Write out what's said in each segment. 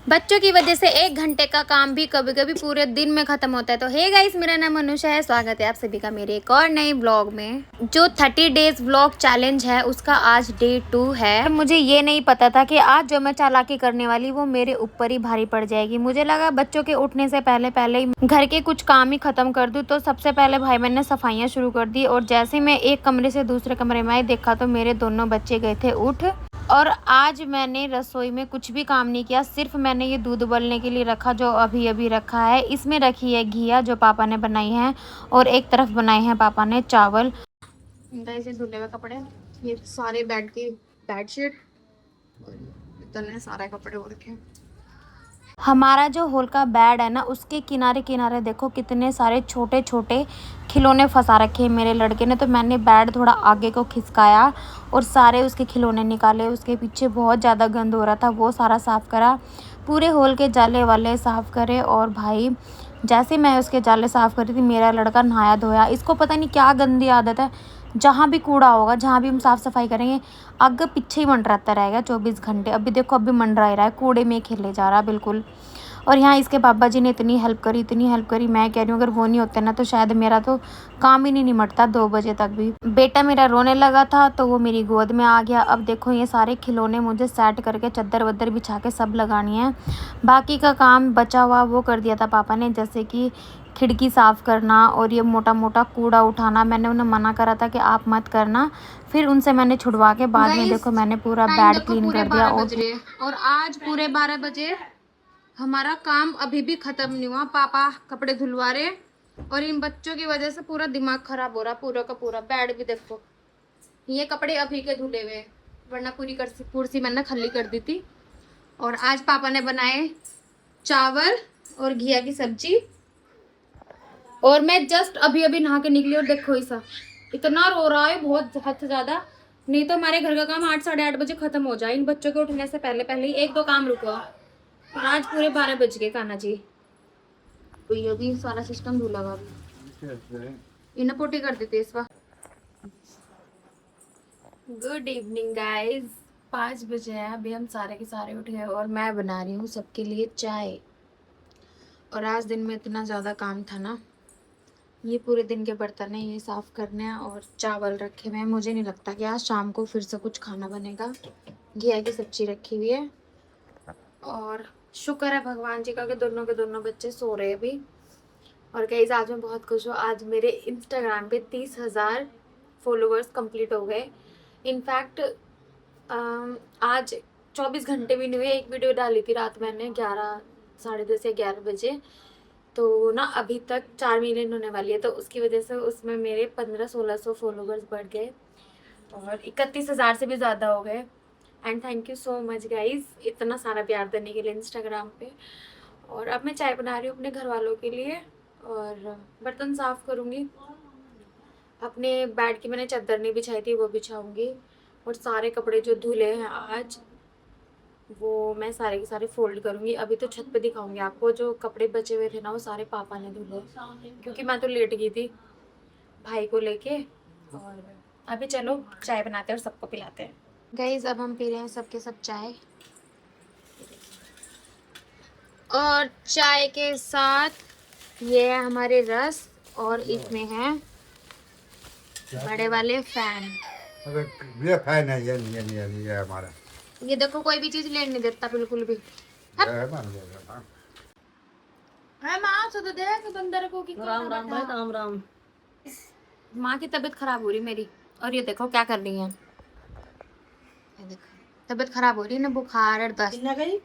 बच्चों की वजह से 1 घंटे का काम भी कभी कभी पूरे दिन में खत्म होता है। तो हे गाइस, मेरा नाम अनुषा है। स्वागत है आप सभी का मेरे एक और नए ब्लॉग में। जो 30 डेज ब्लॉग चैलेंज है उसका आज डे 2 है। मुझे ये नहीं पता था कि आज जो मैं चालाकी करने वाली वो मेरे ऊपर ही भारी पड़ जाएगी। मुझे लगा बच्चों के उठने से पहले पहले ही घर के कुछ काम ही खत्म कर दूँ। तो सबसे पहले भाई मैंने सफाइयाँ शुरू कर दी और जैसे ही मैं एक कमरे से दूसरे कमरे में आई देखा तो मेरे दोनों बच्चे गए थे उठ। और आज मैंने रसोई में कुछ भी काम नहीं किया, सिर्फ मैंने ये दूध उबलने के लिए रखा जो अभी अभी रखा है। इसमें रखी है घिया जो पापा ने बनाई है और एक तरफ बनाए हैं पापा ने चावल। ऐसे धुले हुए कपड़े, ये सारे बेड की बेडशीट, इतने सारे कपड़े हो रखे हैं। हमारा जो हॉल का बेड है ना उसके किनारे किनारे देखो कितने सारे छोटे छोटे खिलौने फंसा रखे हैं मेरे लड़के ने। तो मैंने बेड थोड़ा आगे को खिसकाया और सारे उसके खिलौने निकाले। उसके पीछे बहुत ज़्यादा गंद हो रहा था, वो सारा साफ़ करा। पूरे हॉल के जाले वाले साफ़ करे। और भाई जैसे मैं उसके जाले साफ़ कर रही थी मेरा लड़का नहाया धोया। इसको पता नहीं क्या गंदी आदत है, जहाँ भी कूड़ा होगा जहाँ भी हम साफ़ सफाई करेंगे आगे पीछे ही मंडराता रहेगा 24 घंटे। अभी देखो अभी मंडरा ही रहा है, कूड़े में खेले जा रहा बिल्कुल। और यहाँ इसके पापा जी ने इतनी हेल्प करी इतनी हेल्प करी, मैं कह रही हूँ अगर वो नहीं होते ना तो शायद मेरा तो काम ही नहीं निमटता 2 बजे तक भी। बेटा मेरा रोने लगा था तो वो मेरी गोद में आ गया। अब देखो ये सारे खिलौने मुझे सेट करके चद्दर वद्दर बिछा के सब लगानी है। बाकी का काम बचा हुआ वो कर दिया था पापा ने, जैसे कि खिड़की साफ़ करना और ये मोटा मोटा कूड़ा उठाना। मैंने उन्हें मना करा था कि आप मत करना, फिर उनसे मैंने छुड़वा के बाद में देखो मैंने पूरा बेड क्लीन कर दिया। और आज पूरे 12 बजे हमारा काम अभी भी खत्म नहीं हुआ। पापा कपड़े धुलवा रहे और इन बच्चों की वजह से पूरा दिमाग खराब हो रहा, पूरा का पूरा। बेड भी देखो, ये कपड़े अभी के धुले हुए, वरना पूरी कुर्सी मैंने खाली कर दी थी। और आज पापा ने बनाए चावल और घिया की सब्जी और मैं जस्ट अभी अभी नहा के निकली। और देखो ऐसा इतना रो रहा है, बहुत हद ज्यादा। नहीं तो हमारे घर का काम 8 साढ़े 8 बजे खत्म हो जाए, इन बच्चों के उठने से पहले पहले ही 1-2 काम रुका। और आज पूरे 12 बज गए कान्हा जी। तो ये भी सारा सिस्टम धुला हुआ इन्हें पोटी कर देते इस बार। गुड इवनिंग गाइस, 5 बजे हैं अभी, हम सारे के सारे उठ गए और मैं बना रही हूँ सबके लिए चाय। और आज दिन में इतना ज़्यादा काम था ना, ये पूरे दिन के बर्तन है ये साफ़ करने हैं और चावल रखे हुए हैं। मुझे नहीं लगता कि आज शाम को फिर से कुछ खाना बनेगा। घिया की सब्जी रखी हुई है और शुक्र है भगवान जी का कि दोनों के दोनों बच्चे सो रहे हैं अभी। और गाइस आज मैं बहुत खुश हूँ, आज मेरे इंस्टाग्राम पे 30,000 फॉलोअर्स कंप्लीट हो गए। इनफैक्ट आज 24 घंटे भी नहीं हुए, एक वीडियो डाली थी रात मैंने 11 साढ़े 10 या 11 बजे, तो ना अभी तक 4 मिलियन होने वाली है। तो उसकी वजह से उसमें मेरे 1500-1600 फॉलोवर्स बढ़ गए और 31,000 से भी ज़्यादा हो गए। And thank you so much guys इतना सारा प्यार देने के लिए इंस्टाग्राम पे। और अब मैं चाय बना रही हूँ अपने घर वालों के लिए और बर्तन साफ़ करूँगी। अपने बेड की मैंने चादर नहीं बिछाई थी वो बिछाऊँगी। और सारे कपड़े जो धुले हैं आज वो मैं सारे के सारे फोल्ड करूँगी। अभी तो छत पे दिखाऊँगी आपको, जो कपड़े बचे हुए थे ना वो सारे पापा ने धुले, क्योंकि मैं तो लेट गई थी भाई को लेके। और अभी चलो चाय बनाते हैं और सबको पिलाते हैं। गाइस अब हम पी रहे हैं सबके सब चाय, और चाय के साथ ये है हमारे रस और इसमें है बड़े वाले फैन। ये फैन है, ये हमारा। ये देखो कोई भी चीज लेने नहीं देता बिल्कुल भी। है माँ तो देख बंदर को कि राम राम भाई, राम राम। माँ की तबीयत खराब हो रही मेरी, और ये देखो क्या कर रही है। ये देखो तबीयत खराब हो रही है ना, बुखार और दस्त गई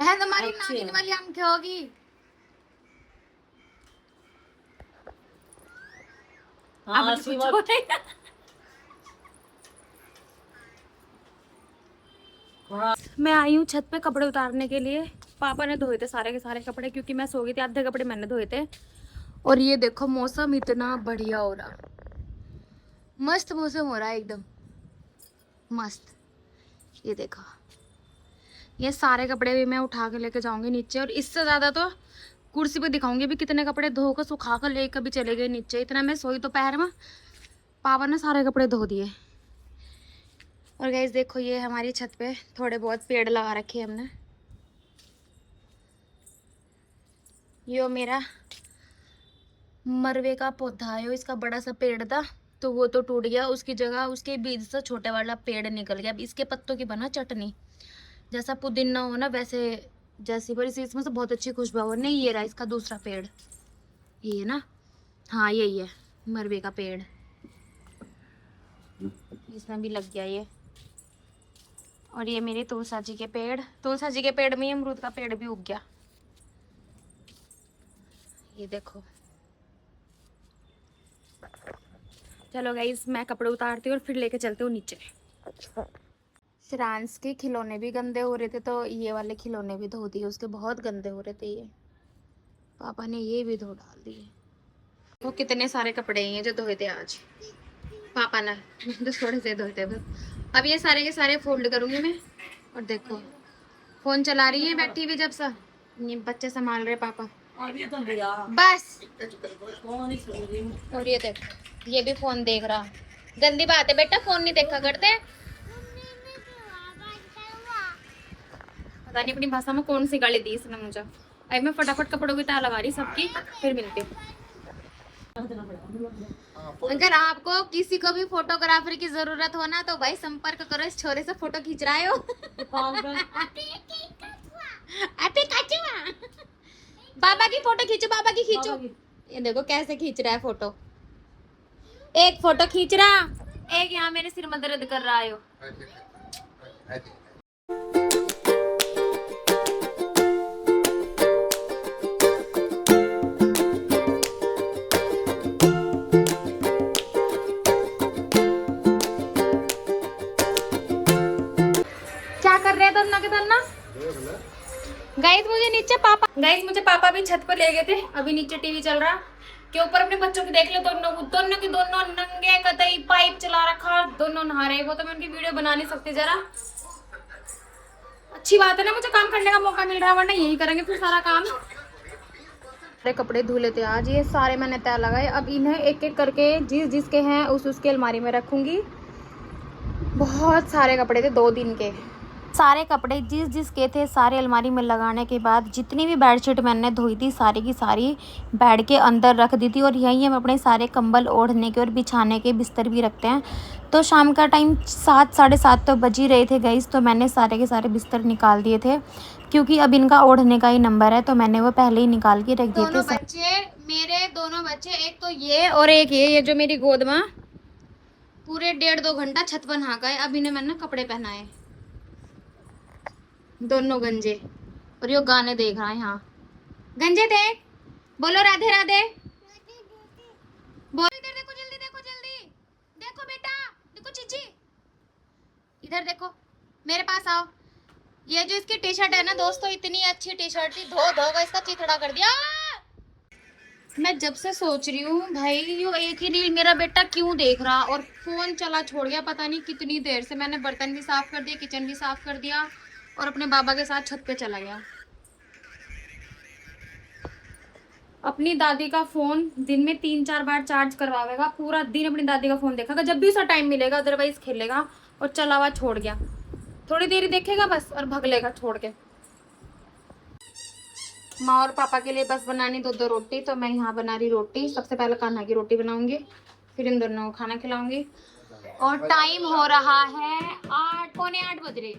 है। तुम्हारी नागिन वाली आंखें होगी। हाँ, अब कुछ हो नहीं। मैं आई हूँ छत पे कपड़े उतारने के लिए। पापा ने धोए थे सारे के सारे कपड़े, क्योंकि मैं सो गई थी, आधे कपड़े मैंने धोए थे। और ये देखो मौसम इतना बढ़िया हो रहा, मस्त मौसम हो रहा है एकदम मस्त। ये देखो ये सारे कपड़े भी मैं उठा के लेके जाऊंगी नीचे, और इससे ज्यादा तो कुर्सी पे दिखाऊंगी भी कितने कपड़े धोकर सुखा कर लेकर भी चले गए नीचे। इतना मैं सोई दोपहर में, पापा ने सारे कपड़े धो दिए। और गाइस देखो ये हमारी छत पे थोड़े बहुत पेड़ लगा रखे हैं हमने। यो मेरा मरवे का पौधा है, इसका बड़ा सा पेड़ था तो वो तो टूट गया, उसकी जगह उसके बीज से छोटे वाला पेड़ निकल गया। अब इसके पत्तों की बना चटनी, जैसा पुदीना हो ना वैसे, जैसी पर इसमें से बहुत अच्छी खुशबू है। नहीं ये रहा इसका दूसरा पेड़, ये है ना, हाँ यही है मरवे का पेड़, इसमें भी लग गया ये। और ये मेरे तुलसा जी के पेड़, तुलसा जी के पेड़ में ही अमरूद का पेड़ भी उग गया, ये देखो। चलो गाइस मैं कपड़े उतारती हूँ और फिर लेके चलते हूँ नीचे। श्रांस के खिलौने भी गंदे हो रहे थे तो ये वाले खिलौने भी धो दिए, उसके बहुत गंदे हो रहे थे ये, पापा ने ये भी धो डाल दिए। वो कितने सारे कपड़े हैं जो धोए थे आज पापा ने, तो थोड़े से धोए थे। अब ये सारे के सारे फोल्ड करूंगी मैं। और देखो फोन चला रही है बैठी हुई, जब सा ये बच्चे संभाल रहे पापा बस। और ये देखो ये भी फोन देख रहा, गंदी बात है बेटा, फोन नहीं देखा करते। पता नहीं अपनी भाषा में कौन सी गाली दी इसने मुझे। अब मैं फटाफट कपड़ों की तार लगा रही सबकी, फिर मिलती हूँ। अगर आपको किसी को भी फोटोग्राफर की जरूरत हो ना तो भाई संपर्क करो, इस छोरे से फोटो खींच रहा है बाबा की फोटो खींचो, बाबा की खींचो। ये देखो कैसे खींच रहा है फोटो, एक फोटो खींच रहा, एक यहाँ मेरे सिर में दर्द कर रहा है। क्या कर रहे हैं धन्ना के धन्ना? गाइस मुझे पापा भी छत पर ले गए थे, अभी नीचे टीवी चल रहा के ऊपर अपने बच्चों की देख लो, दोनों नंगे कतई पाइप चला रखा, दोनों नहा रहे। वो तो मैं उनकी वीडियो बना नहीं सकती, जरा अच्छी बात है ना, मुझे काम करने का मौका मिल रहा है, वरना यही करेंगे फिर सारा काम। सारे कपड़े धुले थे आज, ये सारे मैंने तय लगाए। अब इन्हें एक एक करके जिस जिसके हैं उसके अलमारी में रखूंगी। बहुत सारे कपड़े थे 2 दिन के, सारे कपड़े जिस जिसके थे सारे अलमारी में लगाने के बाद जितनी भी बेडशीट मैंने धोई थी सारी की सारी बेड के अंदर रख दी थी। और यहीं हम अपने सारे कंबल ओढ़ने के और बिछाने के बिस्तर भी रखते हैं। तो शाम का टाइम 7 साढ़े 7 तो बज ही रहे थे गाइस, तो मैंने सारे के सारे बिस्तर निकाल दिए थे क्योंकि अब इनका ओढ़ने का ही नंबर है, तो मैंने वो पहले ही निकाल के रख दिए थे। मेरे दोनों बच्चे, एक तो ये और एक ये जो मेरी गोद में, पूरे 1.5-2 घंटा छत पर नहा गए। अब इन्हें मैंने कपड़े पहनाए, दोनों गंजे, और यो गाने देख रहा है। यहाँ गंजे देख, बोलो राधे राधे, बोलो इधर देखो, जल्दी देखो, जल्दी देखो बेटा, देखो चीची, इधर देखो, मेरे पास आओ। ये जो इसकी टी शर्ट है ना दोस्तों, इतनी अच्छी टी शर्ट थी, धो कर इसका चिथड़ा कर दिया। मैं जब से सोच रही हूँ भाई यो एक ही रील मेरा बेटा क्यों देख रहा, और फोन चला छोड़ गया पता नहीं कितनी देर से। मैंने बर्तन भी साफ कर दिए, किचन भी साफ कर दिया, और अपने बाबा के साथ छत पे चला गया। अपनी दादी का फोन दिन में 3-4 बार चार्ज करवाएगा, पूरा दिन अपनी दादी का फोन देखेगा जब भी उसे टाइम मिलेगा, अदरवाइज खेलेगा। और चला हुआ छोड़ गया, थोड़ी देर ही देखेगा बस और भग लेगा छोड़ के। माँ और पापा के लिए बस बनानी 2-2 रोटी, तो मैं यहाँ बना रही रोटी। सबसे पहले कान्हा की रोटी बनाऊंगी, फिर इन दोनों को खाना खिलाऊंगी। और टाइम हो रहा है 8, पौने 8 बज रहे।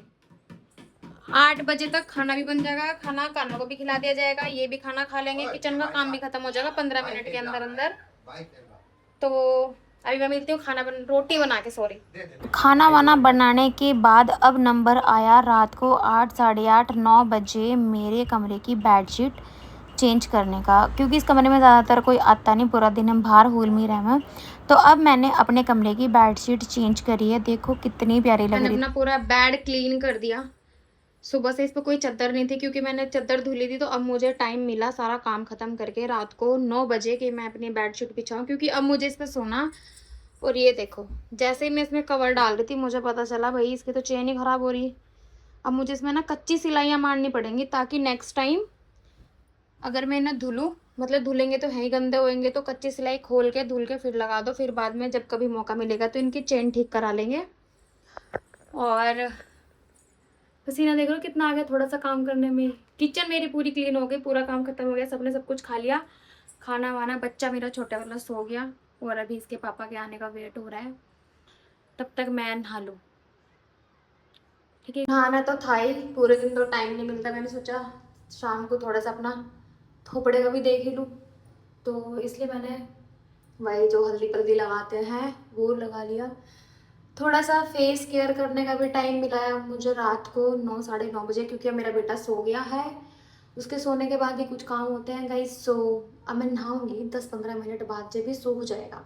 8 बजे तक खाना भी बन जाएगा, खाना कान्हा को भी खिला दिया जाएगा, ये भी खाना खा लेंगे, किचन का काम भी खत्म हो जाएगा 15 मिनट के अंदर अंदर। तो अभी मैं मिलती हूँ रोटी बना के, सॉरी खाना वाना बनाने के बाद। अब नंबर आया रात को 8, साढ़े 8, 9 बजे मेरे कमरे की बेडशीट चेंज करने का, क्योंकि इस कमरे में ज़्यादातर कोई आता नहीं, पूरा दिन हम बाहर हॉल में रहे हैं। तो अब मैंने अपने कमरे की बेडशीट चेंज करी है, देखो कितनी प्यारी लग रही है। अपना पूरा बेड क्लीन कर दिया, सुबह से इस पर कोई चादर नहीं थी क्योंकि मैंने चादर धुली थी। तो अब मुझे टाइम मिला सारा काम खत्म करके रात को 9 बजे कि मैं अपनी बेडशीट बिछाऊँ, क्योंकि अब मुझे इस पर सोना। और ये देखो जैसे ही मैं इसमें कवर डाल रही थी मुझे पता चला भाई इसकी तो चेन ही ख़राब हो रही है। अब मुझे इसमें ना कच्ची सिलाइयाँ मारनी पड़ेंगी, ताकि नेक्स्ट टाइम अगर मैं इन्हें धुलूँ, मतलब धुलेंगे तो है ही, गंदे होएंगे तो कच्ची सिलाई खोल के धुल के फिर लगा दो, फिर बाद में जब कभी मौका मिलेगा तो इनकी चेन ठीक करा लेंगे। और पसीना देख लो कितना आ गया थोड़ा सा काम करने में। किचन मेरी पूरी क्लीन हो गई, पूरा काम खत्म हो गया, सबने सब कुछ खा लिया, खाना वाना। बच्चा मेरा छोटा वाला सो गया और अभी इसके पापा के आने का वेट हो रहा है, तब तक मैं नहा लूँ। ठीक है, नहाना तो था ही, पूरे दिन तो टाइम नहीं मिलता। मैंने सोचा शाम को थोड़ा सा अपना थोपड़े का भी देख ही लूँ, तो इसलिए मैंने वही जो हल्दी पल्दी लगाते हैं वो लगा लिया। थोड़ा सा फेस केयर करने का भी टाइम मिला है मुझे रात को 9 साढ़े 9 बजे, क्योंकि अब मेरा बेटा सो गया है। उसके सोने के बाद ही कुछ काम होते हैं गाइस। सो अब मैं नहाऊंगी 10-15 मिनट बाद, जब भी सो हो जाएगा।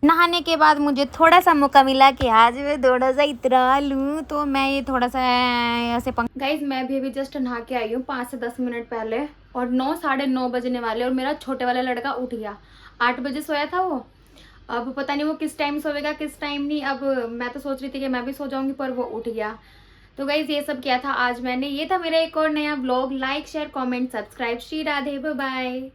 नहाने के बाद मुझे थोड़ा सा मौका मिला कि आज मैं थोड़ा सा इतना लूँ, तो मैं ये थोड़ा सा ऐसे गाइस मैं भी अभी जस्ट नहा के आई हूँ 5 से 10 मिनट पहले, और 9 साढ़े 9 बजने वाले, और मेरा छोटे वाला लड़का उठ गया। 8 बजे सोया था वो, अब पता नहीं वो किस टाइम सोएगा किस टाइम नहीं। अब मैं तो सोच रही थी कि मैं भी सो जाऊंगी, पर वो उठ गया। तो गाइस ये सब किया था आज मैंने। ये था मेरा एक और नया vlog. Like share comment subscribe. Shri Radhe, bye bye.